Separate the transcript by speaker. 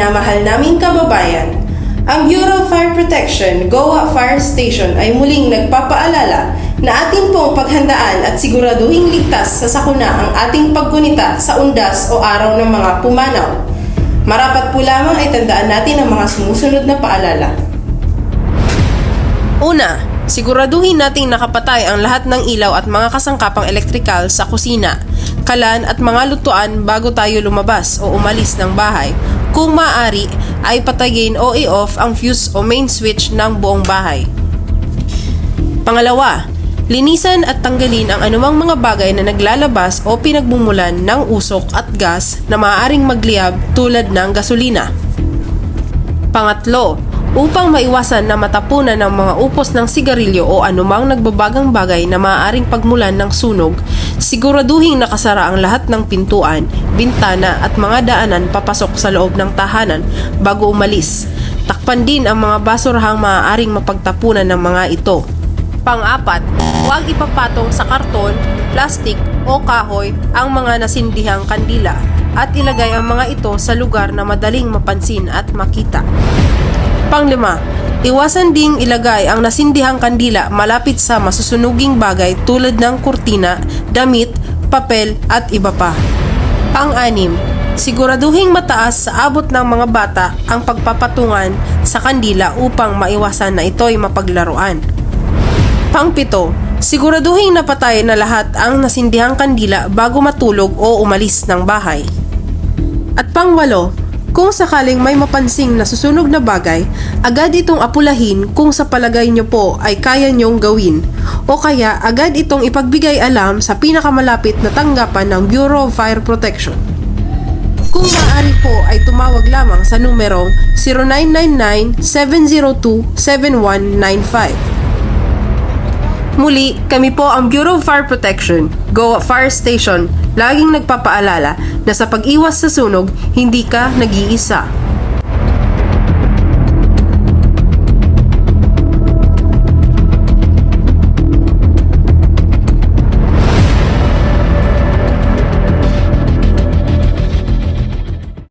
Speaker 1: minamahal naming kababayan, ang Bureau of Fire Protection, Goa Fire Station ay muling nagpapaalala na atin pong paghandaan at siguraduhing ligtas sa sakuna ang ating paggunita sa undas o araw ng mga pumanaw. Marapat po lamang ay tandaan natin ang mga sumusunod na paalala. Una, siguraduhin nating nakapatay ang lahat ng ilaw at mga kasangkapang elektrikal sa kusina, kalan at mga lutuan bago tayo lumabas o umalis ng bahay. Kung maaari, ay patayin o i-off ang fuse o main switch ng buong bahay. Pangalawa, linisan at tanggalin ang anumang mga bagay na naglalabas o pinagbumulan ng usok at gas na maaaring magliyab tulad ng gasolina. Pangatlo, upang maiwasan na matapunan ng mga upos ng sigarilyo o anumang nagbabagang bagay na maaaring pagmulan ng sunog, siguraduhing nakasara ang lahat ng pintuan, bintana at mga daanan papasok sa loob ng tahanan bago umalis. Takpan din ang mga basurahang maaaring mapagtapunan ng mga ito. Pang-apat, huwag ipapatong sa karton, plastik o kahoy ang mga nasindihang kandila at ilagay ang mga ito sa lugar na madaling mapansin at makita. Panglima, iwasan ding ilagay ang nasindihang kandila malapit sa masusunuging bagay tulad ng kurtina, damit, papel at iba pa. Pang-anim, siguraduhing mataas sa abot ng mga bata ang pagpapatungan sa kandila upang maiwasan na ito'y mapaglaruan. Pang-pito, siguraduhing napatay na lahat ang nasindihang kandila bago matulog o umalis ng bahay. At pang-walo, kung sakaling may mapansing nasusunog na bagay, agad itong apulahin kung sa palagay nyo po ay kaya nyong gawin o kaya agad itong ipagbigay alam sa pinakamalapit na tanggapan ng Bureau of Fire Protection. Kung maaari po ay tumawag lamang sa numerong 0999-702-7195. Muli, kami po ang Bureau of Fire Protection, Goa Fire Station, laging nagpapaalala na sa pag-iwas sa sunog, hindi ka nag-iisa.